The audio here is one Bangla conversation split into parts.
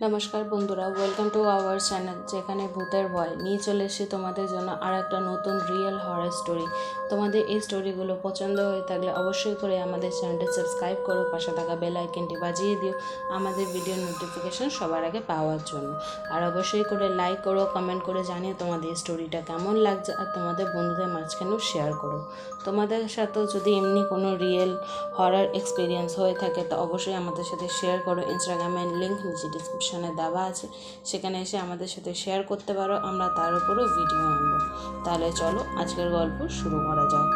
নমস্কার বন্ধুরা, ওয়েলকাম টু আওয়ার চ্যানেল যেখানে ভূতের ভয় নিয়ে চলে এসেছি তোমাদের জন্য আর একটা নতুন রিয়েল হরর স্টোরি। তোমাদের এই স্টোরিগুলো পছন্দ হয়ে থাকলে অবশ্যই করে আমাদের চ্যানেলটি সাবস্ক্রাইব করো, পাশে থাকা বেল আইকনটি বাজিয়ে দিও আমাদের ভিডিও নোটিফিকেশন সবার আগে পাওয়ার জন্য। আর অবশ্যই করে লাইক করো, কমেন্ট করে জানিও তোমাদের স্টোরিটা কেমন লাগছে, আর তোমাদের বন্ধুদের মাঝখানেও শেয়ার করো। তোমাদের সাথেও যদি এমনি কোনো রিয়েল হরর এক্সপিরিয়েন্স হয়ে থাকে তো অবশ্যই আমাদের সাথে শেয়ার করো। ইনস্টাগ্রামের লিঙ্ক নিচে ডিসক্রিপশনে দেওয়া আছে, সেখানে এসে আমাদের সাথে শেয়ার করতে পারো, আমরা তার উপরও ভিডিও আনবো। তাহলে চলো আজকের গল্প শুরু করা যাক।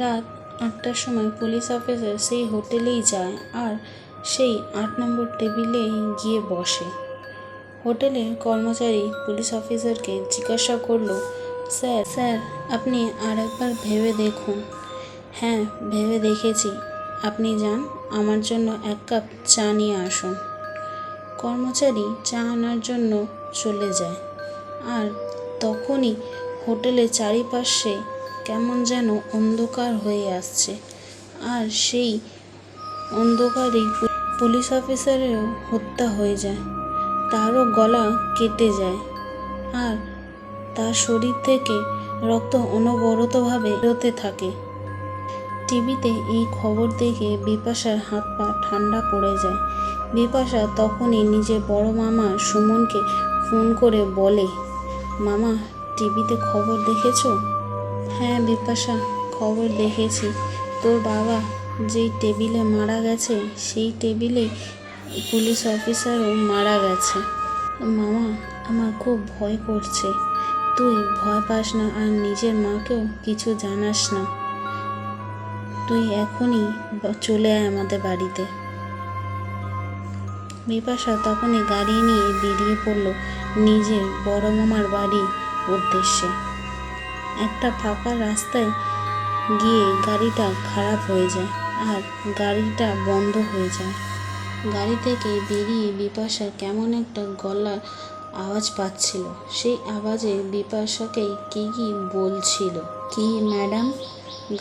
রাত 8টার সময় পুলিশ অফিসার সেই হোটেলেই যায় আর সেই 8 নম্বর টেবিলে গিয়ে বসে। হোটেলের কর্মচারী পুলিশ অফিসারকে জিজ্ঞাসা করলো, স্যার আপনি আর একবার ভেবে দেখুন। হ্যাঁ, ভেবে দেখেছি। আপনি যান, আমার জন্য 1 কাপ চা নিয়ে আসুন। কর্মচারী চা আনার জন্য চলে যায়। আর তখনই হোটেলের চারিপাশে কেমন যেন অন্ধকার হয়ে আসছে, আর সেই অন্ধকারেই পুলিশ অফিসারেরও হত্যা হয়ে যায়। তারও গলা কেটে যায় আর তার শরীর থেকে রক্ত অনবরতভাবে বেরোতে থাকে। টিভিতে এই খবর দেখে বিপাশার হাত পা ঠান্ডা পড়ে যায়। বিপাশা তখনই নিজের বড় মামা সুমনকে ফোন করে বলে, মামা, টিভিতে খবর দেখেছো? হ্যাঁ বিপাশা, খবর দেখেছি। তোর বাবা যেই টেবিলে মারা গেছে সেই টেবিলেই পুলিশ অফিসারও মারা গেছে। মামা, আমার খুব ভয় করছে। তুই ভয় পাস না, আর নিজের মাকেও কিছু জানাস না। তুই এখনই চলে আয় আমাদের বাড়িতে। বিপাশা তখনই গাড়ি নিয়ে বেরিয়ে পড়ল নিজের বড় মামার বাড়ির উদ্দেশ্যে। একটা ফাঁকা রাস্তায় গিয়ে গাড়িটা খারাপ হয়ে যায় আর গাড়িটা বন্ধ হয়ে যায়। গাড়ি থেকে বেরিয়ে বিপাশা কেমন একটা গলার আওয়াজ পাচ্ছিল। সেই আওয়াজে বিপাশাকে কি বলছিল, কি ম্যাডাম,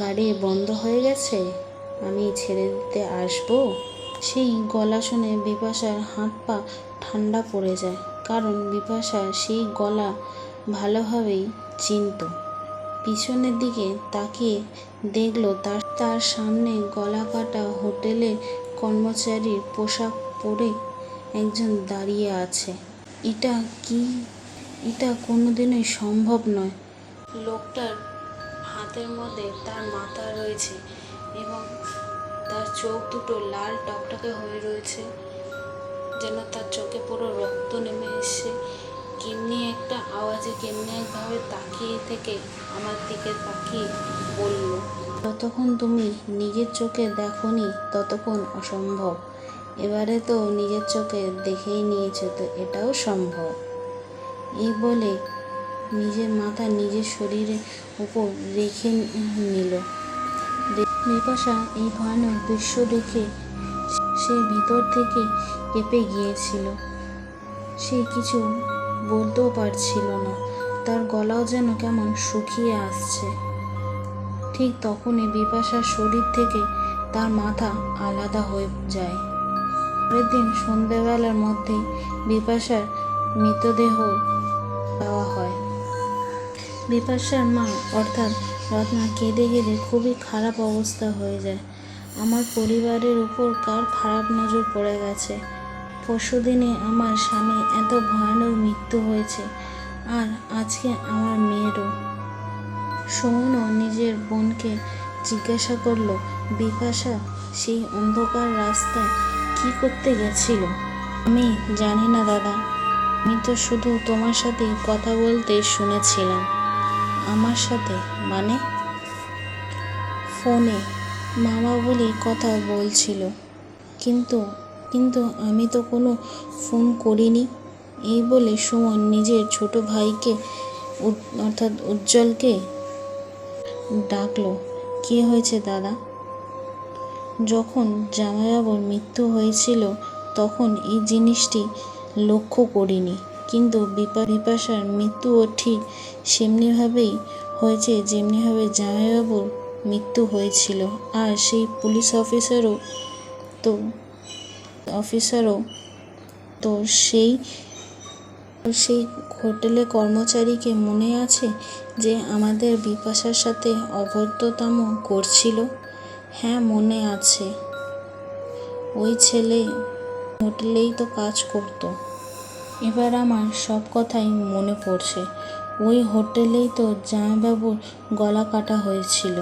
গাড়ি বন্ধ হয়ে গেছে, আমি ছেড়ে দিতে আসবো? সেই গলা শুনে বিপাশার হাত পা ঠান্ডা পড়ে যায়, কারণ বিপাশা সেই গলা ভালোভাবেই চিনত। পিছনের দিকে তাকিয়ে দেখলো তার সামনে গলা কাটা হোটেলের কর্মচারীর পোশাক পরে একজন দাঁড়িয়ে আছে। এটা কোনোদিনই সম্ভব নয়। লোকটার হাতের মধ্যে তার মাথা রয়েছে এবং তার চোখ দুটো লাল টকটকে হয়ে রয়েছে, যেন তার চোখে পুরো রক্ত নেমে এসছে। কেমনি একটা আওয়াজে কেমনি একভাবে তাকিয়ে থেকে আমার দিকে তাকিয়ে বলল, যতক্ষণ তুমি নিজের চোখে দেখোনি ততক্ষণ অসম্ভব, এবারে তো নিজের চোখে দেখেই নিয়েছো, তো এটাও সম্ভব। এই বলে নিজের মাথা নিজের শরীরের উপর রেখে নিল। বিপাশা এই ভয়ানক দৃশ্য দেখে সে ভিতর থেকে কেঁপে গিয়েছিল। সে কিছু বলতেও পারছিল না, তার গলাও যেন কেমন শুকিয়ে আসছে। ঠিক তখনই বিপাশার শরীর থেকে তার মাথা আলাদা হয়ে যায়। পরের দিন সন্ধ্যেবেলার মধ্যেই বিপাশার মৃতদেহ দেওয়া হয়। বিপাশার মা অর্থাৎ রত্না কেঁদে কেঁদে খুবই খারাপ অবস্থা হয়ে যায়। আমার পরিবারের উপর কার খারাপ নজর পড়ে গেছে। পরশুদিনে আমার স্বামী এত ভয়ানক মৃত্যু হয়েছে, আর আজকে আমার মেয়েরও। সুমনও নিজের বোনকে জিজ্ঞাসা করলো, বিপাশা সেই অন্ধকার রাস্তায় কি করতে গেছিল? আমি জানি না দাদা, আমি তো শুধু তোমার সাথে কথা বলতে শুনেছিলাম। আমার সাথে মানে? ফোনে মামা বলে কথা বলছিল, কিন্তু আমি তো কোনো ফোন করিনি। এই বলে সুমন নিজের ছোট ভাইকে অর্থাৎ উজ্জ্বলকে ডাকলো। কি হয়েছে দাদা? যখন জামাইবাবুর মৃত্যু হয়েছিল তখন এই জিনিসটি লক্ষ্য করিনি, কিন্তু বিপাশার মৃত্যুও ঠিক সেমনিভাবেই হয়েছে যেমনিভাবে জামাইবাবুর মৃত্যু হয়েছিল। আর সেই পুলিশ অফিসারও তো অফিসারও তো সেই সেই হোটেলে কর্মচারীকে মনে আছে যে আমাদের বিপাশার সাথে অভদ্রতাম করছিল? হ্যাঁ, মনে আছে। ওই ছেলে হোটেলেই তো কাজ করতো। এবার আমার সব কথাই মনে পড়ছে। ওই হোটেলেই তো জামাইবাবুর গলা কাটা হয়েছিল,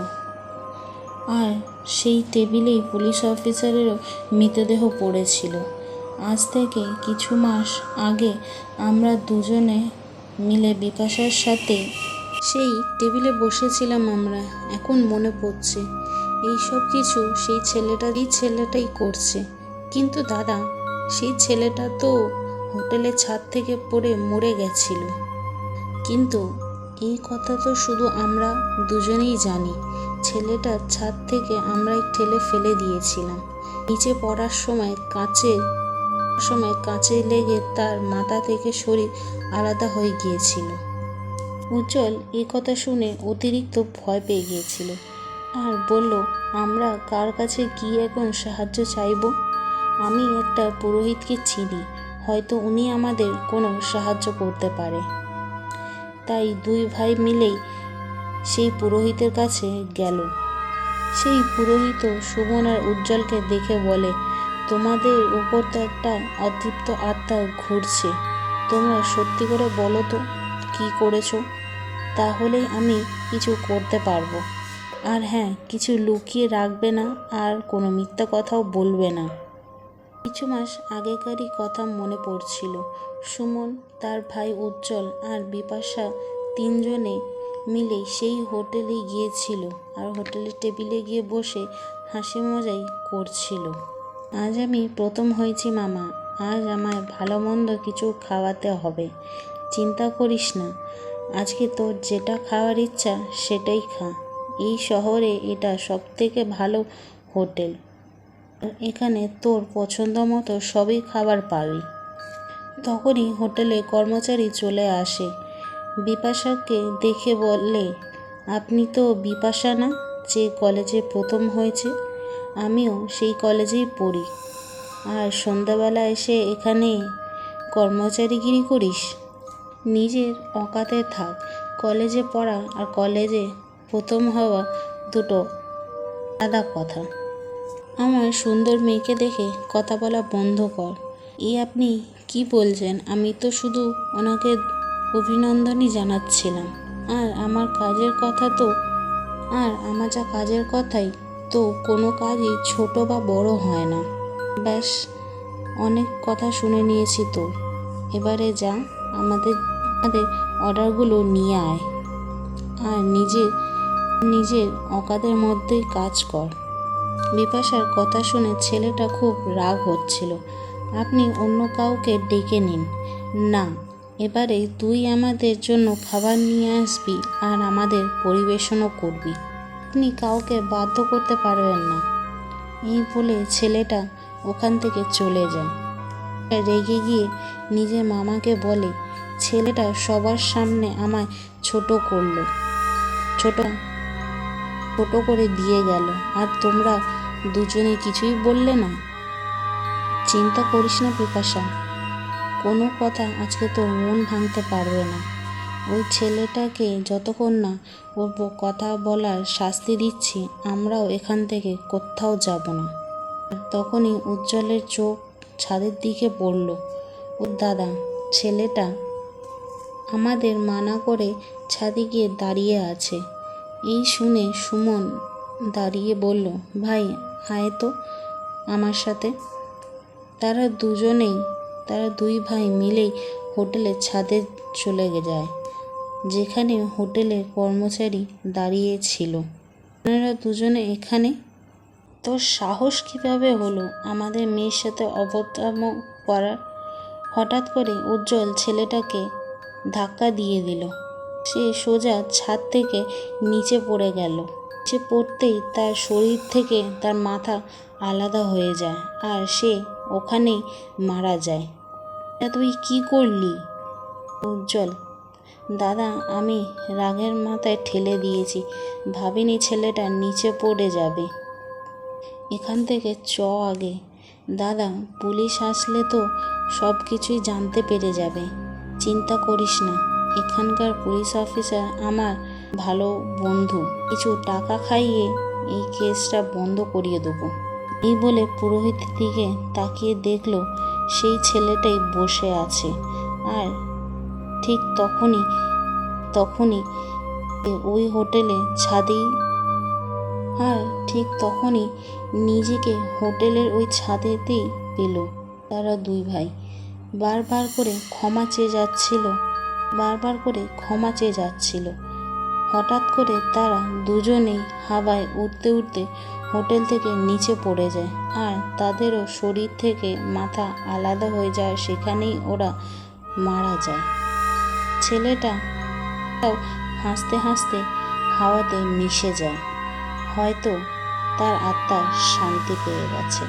আর সেই টেবিলেই পুলিশ অফিসারেরও মৃতদেহ পড়েছিল। আজ থেকে কিছু মাস আগে আমরা দুজনে মিলে বিপাশার সাথে সেই টেবিলে বসেছিলাম আমরা। এখন মনে পড়ছে এই সব কিছু সেই ছেলেটাই করছে। কিন্তু দাদা, সেই ছেলেটা তো হোটেলের ছাদ থেকে পড়ে মরে গেছিল। কিন্তু এই কথা তো শুধু আমরা দুজনেই জানি। ছেলেটার ছাদ থেকে আমরাই ঠেলে ফেলে দিয়েছিলাম। নিচে পড়ার সময় কাঁচে লেগে তার মাথা থেকে শরীর আলাদা হয়ে গিয়েছিল। উজ্জ্বল এই কথা শুনে অতিরিক্ত ভয় পেয়ে গিয়েছিল আর বলল, আমরা কার কাছে গিয়ে এখন সাহায্য চাইব? আমি একটা পুরোহিতকে চিনি, হয়তো উনি আমাদের কোনো সাহায্য করতে পারে। তাই দুই ভাই মিলেই সেই পুরোহিতের কাছে গেল। সেই পুরোহিত সুমন আর উজ্জ্বলকে দেখে বলে, তোমাদের উপর তো একটা অতৃপ্ত আত্মা ঘুরছে। তোমরা সত্যি করে বলো তো কি করেছো, তাহলেই আমি কিছু করতে পারবো। আর হ্যাঁ, কিছু লুকিয়ে রাখবে না, আর কোনো মিথ্যা কথাও বলবে না। কিছু মাস আগেকারই কথা মনে পড়ছিল। সুমন, তার ভাই উজ্জ্বল আর বিপাশা তিনজনে মিলে সেই হোটেলে গিয়েছিল আর হোটেলের টেবিলে গিয়ে বসে হাসি মজাই করছিল। আজ আমি প্রথম হয়েছি মামা, আজ আমায় ভালো মন্দ কিছু খাওয়াতে হবে। চিন্তা করিস না, আজকে তোর যেটা খাওয়ার ইচ্ছা সেটাই খা। এই শহরে এটা সবথেকে ভালো হোটেল, এখানে তোর পছন্দ মতো সবই খাবার পাবি। তখনই হোটেলে কর্মচারী চলে আসে। বিপাশাকে দেখে বললে, আপনি তো বিপাশা না, যে কলেজে প্রথম হয়েছে? আমিও সেই কলেজেই পড়ি, আর সন্ধ্যাবেলা এসে এখানে কর্মচারীগিরি করিস? নিজের অকাতে থাক। কলেজে পড়া আর কলেজে প্রথম হওয়া দুটো আলাদা কথা। আমার সুন্দর মেয়েকে দেখে কথা বলা বন্ধ কর। আপনি কি বলছেন? আমি তো শুধু ওনাকে অভিনন্দনই জানাচ্ছিলাম। আর আমার যা কাজের কথাই তো কোনো কাজই ছোট বা বড় হয় না। ব্যাস, অনেক কথা শুনে নিয়েছি তো, এবারে যা, আমাদের অর্ডারগুলো নিয়ে আয় আর নিজের অকাদের মধ্যেই কাজ কর। বিপাশার কথা শুনে ছেলেটা খুব রাগ হচ্ছিল। আপনি অন্য কাউকে ডেকে নিন না, এবারে তুই আমাদের জন্য খাবার নিয়ে আসবি আর আমাদের পরিবেশনও করবি। আপনি কাউকে বাধ্য করতে পারবেন না। এই বলে ছেলেটা ওখান থেকে চলে যায়। রেগে গিয়ে নিজের মামাকে বলে, ছেলেটা সবার সামনে আমায় ছোট করে দিয়ে গেল, আর তোমরা দুজনে কিছুই বললে না। চিন্তা করিস না বিপাশা, কোনো কথা আজকে তোর মন ভাঙতে পারবে না। ওই ছেলেটাকে যতক্ষণ না ওর কথা বলার শাস্তি দিচ্ছি, আমরাও এখান থেকে কোথাও যাব না। তখনই উজ্জ্বলের চোখ ছাদের দিকে পড়ল। ও দাদা, ছেলেটা আমাদের মানা করে ছাদে গিয়ে দাঁড়িয়ে আছে। এই শুনে সুমন দাঁড়িয়ে বলল, ভাই আয় তো আমার সাথে। তারা দুই ভাই মিলেই হোটেলের ছাদে চলে যায়, যেখানে হোটেলের কর্মচারী দাঁড়িয়ে ছিল। আপনারা দুজনে এখানে? তোর সাহস কিভাবে হলো আমাদের মেয়ের সাথে অভদ্রাম করার? হঠাৎ করে উজ্জ্বল ছেলেটাকে ধাক্কা দিয়ে দিল। সে সোজা ছাদ থেকে নিচে পড়ে গেল। নিচে পড়তেই তার শরীর থেকে তার মাথা আলাদা হয়ে যায় আর সে ওখানেই মারা যায়। এটা তুই কি করলি? উজ্জ্বল, দাদা, আমি রাগের মাথায় ঠেলে দিয়েছি, ভাবিনি ছেলেটা নিচে পড়ে যাবে। এখান থেকে আগে দাদা, পুলিশ আসলে তো সব কিছুই জানতে পেরে যাবে। চিন্তা করিস না, এখানকার পুলিশ অফিসার আমার ভালো বন্ধু, কিছু টাকা খাইয়ে এই কেসটা বন্ধ করিয়ে দেবো। এই বলে পুরোহিতের দিকে তাকিয়ে দেখলো সেই ছেলেটাই বসে আছে। আর ঠিক তখনই ওই হোটেলে নিজেকে হোটেলের ওই ছাদেতেই পেল তারা দুই ভাই। বারবার করে ক্ষমা চেয়ে যাচ্ছিল। হঠাৎ করে তারা দুজনেই হাওয়ায় উড়তে উড়তে হোটেল থেকে নিচে পড়ে যায়, আর তাদেরও শরীর থেকে মাথা আলাদা হয়ে যায়, সেখানেই ওরা মারা যায়। ছেলেটাও হাসতে হাসতে হাওয়াতে মিশে যায়, হয়তো তার আত্মা শান্তি পেয়ে গেছে।